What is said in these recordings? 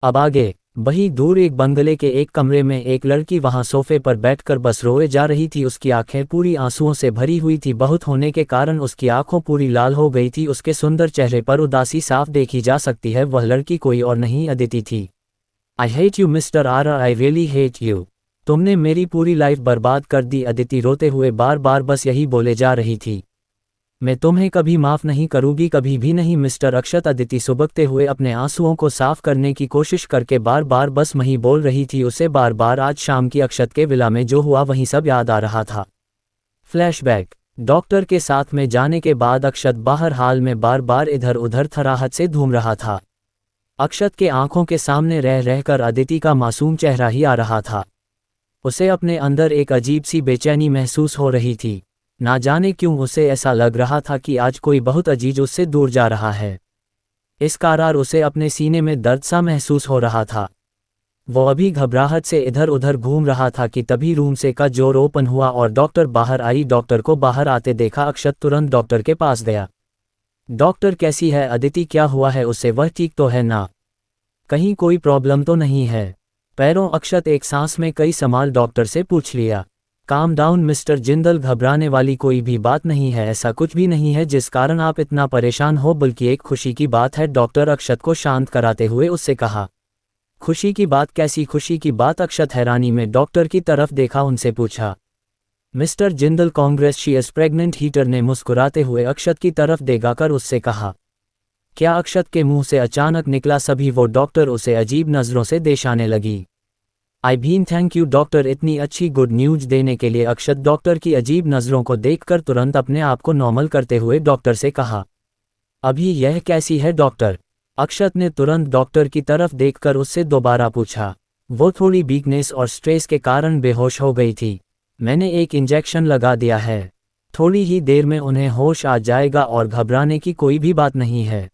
अब आगे वहीं दूर एक बंगले के एक कमरे में एक लड़की वहां सोफे पर बैठकर बस रोए जा रही थी। उसकी आंखें पूरी आंसुओं से भरी हुई थी। बहुत होने के कारण उसकी आंखों पूरी लाल हो गई थी। उसके सुंदर चेहरे पर उदासी साफ देखी जा सकती है। वह लड़की कोई और नहीं अदिति थी। I hate you mister R, I really hate you. तुमने मेरी पूरी लाइफ बर्बाद कर दी। अदिति रोते हुए बार बार बस यही बोले जा रही थी। मैं तुम्हें कभी माफ़ नहीं करूंगी, कभी भी नहीं मिस्टर अक्षत। अदिति सुबकते हुए अपने आंसुओं को साफ करने की कोशिश करके बार बार बस वही बोल रही थी। उसे बार बार आज शाम की अक्षत के विला में जो हुआ वही सब याद आ रहा था। फ्लैशबैक। डॉक्टर के साथ में जाने के बाद अक्षत बाहर हाल में बार बार इधर उधर थराहट से घूम रहा था। अक्षत के आंखों के सामने रह रहकर अदिति का मासूम चेहरा ही आ रहा था। उसे अपने अंदर एक अजीब सी बेचैनी महसूस हो रही थी। ना जाने क्यों उसे ऐसा लग रहा था कि आज कोई बहुत अजीज उससे दूर जा रहा है। इस कारण उसे अपने सीने में दर्द सा महसूस हो रहा था। वो अभी घबराहट से इधर उधर घूम रहा था कि तभी रूम से का डोर ओपन हुआ और डॉक्टर बाहर आई। डॉक्टर को बाहर आते देखा अक्षत तुरंत डॉक्टर के पास गया। डॉक्टर कैसी है अदिति, क्या हुआ है उसे, वह ठीक तो है ना, कहीं कोई प्रॉब्लम तो नहीं है? पैरों अक्षत एक सांस में कई सवाल डॉक्टर से पूछ लिया। काम डाउन मिस्टर जिंदल, घबराने वाली कोई भी बात नहीं है। ऐसा कुछ भी नहीं है जिस कारण आप इतना परेशान हो, बल्कि एक खुशी की बात है। डॉक्टर अक्षत को शांत कराते हुए उससे कहा। खुशी की बात, कैसी खुशी की बात? अक्षत हैरानी में डॉक्टर की तरफ देखा, उनसे पूछा। Mister Jindal Congress, she is pregnant. Heater ने मुस्कुराते हुए अक्षत की तरफ देखाकर उससे कहा। क्या? अक्षत के मुंह से अचानक निकला। सभी वो डॉक्टर उसे अजीब नज़रों से देखाने लगी। I been thank you doctor, इतनी अच्छी गुड न्यूज देने के लिए। अक्षत डॉक्टर की अजीब नज़रों को देखकर तुरंत अपने आप को नॉर्मल करते हुए डॉक्टर से कहा। अभी यह कैसी है डॉक्टर? अक्षत ने तुरंत डॉक्टर की तरफ देखकर उससे दोबारा पूछा। वो थोड़ी वीकनेस और स्ट्रेस के कारण बेहोश हो गई थी। मैंने एक इंजेक्शन लगा दिया है, थोड़ी ही देर में उन्हें होश आ जाएगा और घबराने की कोई भी बात नहीं है।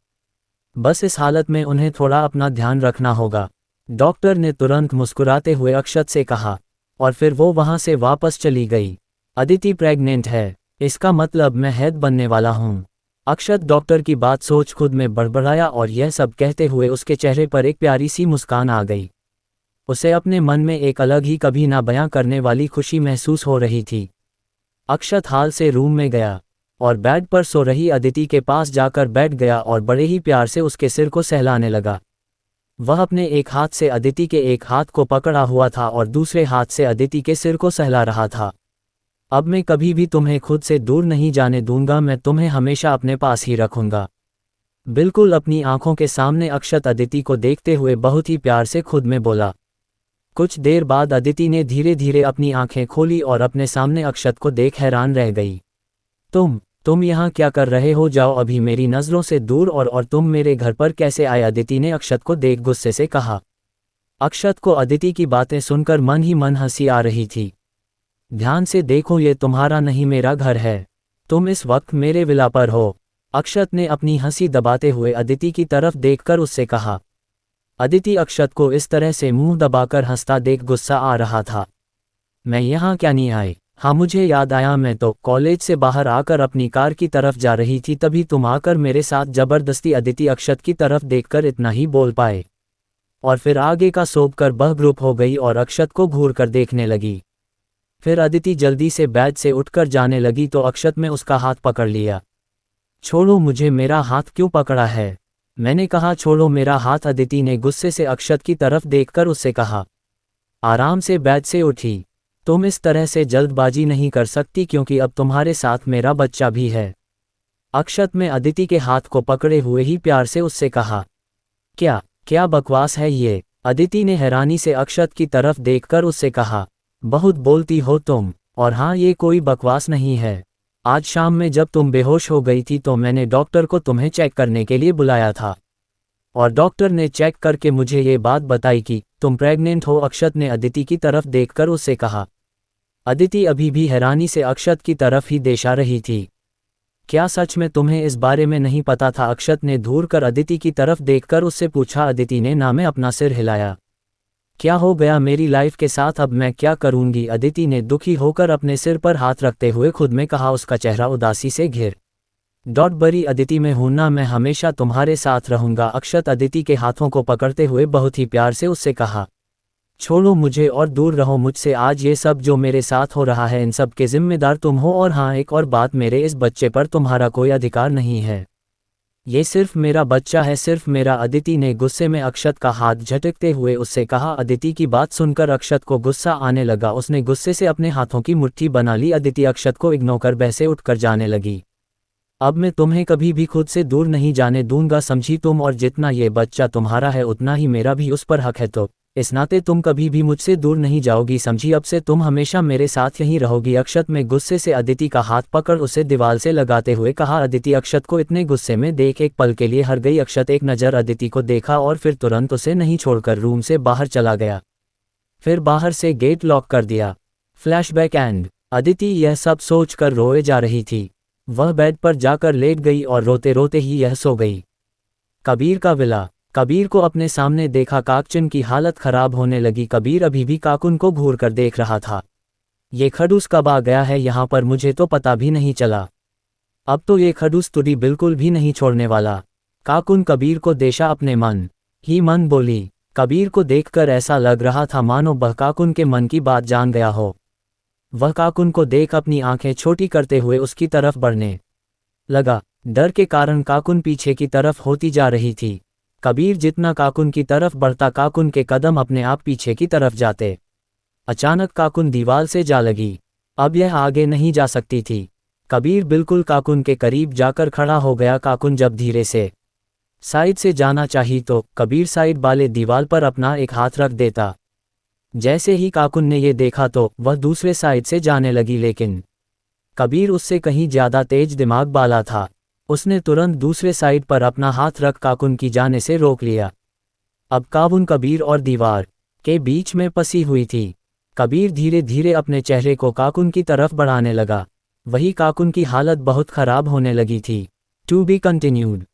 बस इस हालत में उन्हें थोड़ा अपना ध्यान रखना होगा, डॉक्टर ने तुरंत मुस्कुराते हुए अक्षत से कहा। और फिर वो वहां से वापस चली गई। अदिति प्रेग्नेंट है, इसका मतलब मैं हेड बनने वाला हूँ। अक्षत डॉक्टर की बात सोच खुद में बड़बड़ाया और यह सब कहते हुए उसके चेहरे पर एक प्यारी सी मुस्कान आ गई। उसे अपने मन में एक अलग ही कभी ना बयां करने वाली खुशी महसूस हो रही थी। अक्षत हाल से रूम में गया और बेड पर सो रही अदिति के पास जाकर बैठ गया और बड़े ही प्यार से उसके सिर को सहलाने लगा। वह अपने एक हाथ से अदिति के एक हाथ को पकड़ा हुआ था और दूसरे हाथ से अदिति के सिर को सहला रहा था। अब मैं कभी भी तुम्हें खुद से दूर नहीं जाने दूंगा, मैं तुम्हें हमेशा अपने पास ही रखूंगा, बिल्कुल अपनी आंखों के सामने। अक्षत अदिति को देखते हुए बहुत ही प्यार से खुद में बोला। कुछ देर बाद अदिति ने धीरे धीरे अपनी आंखें खोली और अपने सामने अक्षत को देख हैरान रह गई। तुम यहाँ क्या कर रहे हो? जाओ अभी मेरी नज़रों से दूर। और तुम मेरे घर पर कैसे आए? अदिति ने अक्षत को देख गुस्से से कहा। अक्षत को अदिति की बातें सुनकर मन ही मन हंसी आ रही थी। ध्यान से देखो, ये तुम्हारा नहीं मेरा घर है, तुम इस वक्त मेरे विला पर हो। अक्षत ने अपनी हंसी दबाते हुए अदिति की तरफ देखकर उससे कहा। अदिति अक्षत को इस तरह से मुंह दबाकर हंसता देख गुस्सा आ रहा था। मैं यहाँ क्या नहीं आई? हाँ मुझे याद आया, मैं तो कॉलेज से बाहर आकर अपनी कार की तरफ जा रही थी, तभी तुम आकर मेरे साथ जबरदस्ती। अदिति अक्षत की तरफ देखकर इतना ही बोल पाए और फिर आगे का सोचकर बहग्रुप हो गई और अक्षत को घूर कर देखने लगी। फिर अदिति जल्दी से बेड से उठकर जाने लगी तो अक्षत ने उसका हाथ पकड़ लिया। छोड़ो मुझे, मेरा हाथ क्यों पकड़ा है? मैंने कहा छोड़ो मेरा हाथ। अदिति ने गुस्से से अक्षत की तरफ देखकर उससे कहा। आराम से बेड से उठी। तुम इस तरह से जल्दबाजी नहीं कर सकती क्योंकि अब तुम्हारे साथ मेरा बच्चा भी है। अक्षत में अदिति के हाथ को पकड़े हुए ही प्यार से उससे कहा। क्या बकवास है ये? अदिति ने हैरानी से अक्षत की तरफ देखकर उससे कहा। बहुत बोलती हो तुम। और हाँ, ये कोई बकवास नहीं है। आज शाम में जब तुम बेहोश हो गई थी तो मैंने डॉक्टर को तुम्हें चेक करने के लिए बुलाया था और डॉक्टर ने चेक करके मुझे ये बात बताई कि तुम प्रेग्नेंट हो। अक्षत ने अदिति की तरफ देखकर उससे कहा। अदिति अभी भी हैरानी से अक्षत की तरफ ही देखा रही थी। क्या सच में तुम्हें इस बारे में नहीं पता था? अक्षत ने घूर कर अदिति की तरफ देखकर उससे पूछा। अदिति ने ना में अपना सिर हिलाया। क्या हो गया मेरी लाइफ के साथ? अब मैं क्या करूंगी? अदिति ने दुखी होकर अपने सिर पर हाथ रखते हुए खुद में कहा। उसका चेहरा उदासी से घिर बड़ी अदिति में हूं ना, मैं हमेशा तुम्हारे साथ रहूंगा। अक्षत अदिति के हाथों को पकड़ते हुए बहुत ही प्यार से उससे कहा, छोड़ो मुझे और दूर रहो मुझसे। आज ये सब जो मेरे साथ हो रहा है इन सब के जिम्मेदार तुम हो। और हाँ, एक और बात, मेरे इस बच्चे पर तुम्हारा कोई अधिकार नहीं है। ये सिर्फ मेरा बच्चा है, सिर्फ मेरा। अदिति ने गुस्से में अक्षत का हाथ झटकते हुए उससे कहा। अदिति की बात सुनकर अक्षत को गुस्सा आने लगा। उसने गुस्से से अपने हाथों की मुट्ठी बना ली। अदिति अक्षत को इग्नोर कर वैसे उठकर जाने लगी। अब मैं तुम्हें कभी भी खुद से दूर नहीं जाने दूंगा, समझी तुम? और जितना ये बच्चा तुम्हारा है उतना ही मेरा भी उस पर हक है, तो इस नाते तुम कभी भी मुझसे दूर नहीं जाओगी, समझी? अब से तुम हमेशा मेरे साथ यहीं रहोगी। अक्षत में गुस्से से अदिति का हाथ पकड़ उसे दीवार से लगाते हुए कहा। अदिति अक्षत को इतने गुस्से में देख एक पल के लिए हर गई। अक्षत एक नज़र अदिति को देखा और फिर तुरंत उसे नहीं छोड़कर रूम से बाहर चला गया। फिर बाहर से गेट लॉक कर दिया। Flashback and. अदिति यह सब सोचकर रोए जा रही थी। वह बेड पर जाकर लेट गई और रोते रोते ही यह सो गई। कबीर का विला। कबीर को अपने सामने देखा काकचिन की हालत खराब होने लगी। कबीर अभी भी काकुन को घूर कर देख रहा था। ये खड़ूस कब आ गया है यहाँ पर, मुझे तो पता भी नहीं चला। अब तो ये खड़ूस तुरी बिल्कुल भी नहीं छोड़ने वाला। काकुन कबीर को देखा अपने मन ही मन बोली। कबीर को देखकर ऐसा लग रहा था मानो वह काकुन के मन की बात जान गया हो। वह काकुन को देख अपनी आंखें छोटी करते हुए उसकी तरफ बढ़ने लगा। डर के कारण काकुन पीछे की तरफ होती जा रही थी। कबीर जितना काकुन की तरफ बढ़ता काकुन के कदम अपने आप पीछे की तरफ जाते। अचानक काकुन दीवार से जा लगी। अब यह आगे नहीं जा सकती थी। कबीर बिल्कुल काकुन के करीब जाकर खड़ा हो गया। काकुन जब धीरे से साइड से जाना चाहिए तो कबीर साइड वाले दीवार पर अपना एक हाथ रख देता। जैसे ही काकुन ने ये देखा तो वह दूसरे साइड से जाने लगी, लेकिन कबीर उससे कहीं ज़्यादा तेज दिमाग वाला था। उसने तुरंत दूसरे साइड पर अपना हाथ रख काकुन की जाने से रोक लिया। अब काकुन कबीर और दीवार के बीच में फंसी हुई थी। कबीर धीरे धीरे अपने चेहरे को काकुन की तरफ बढ़ाने लगा। वही काकुन की हालत बहुत खराब होने लगी थी। To be continued.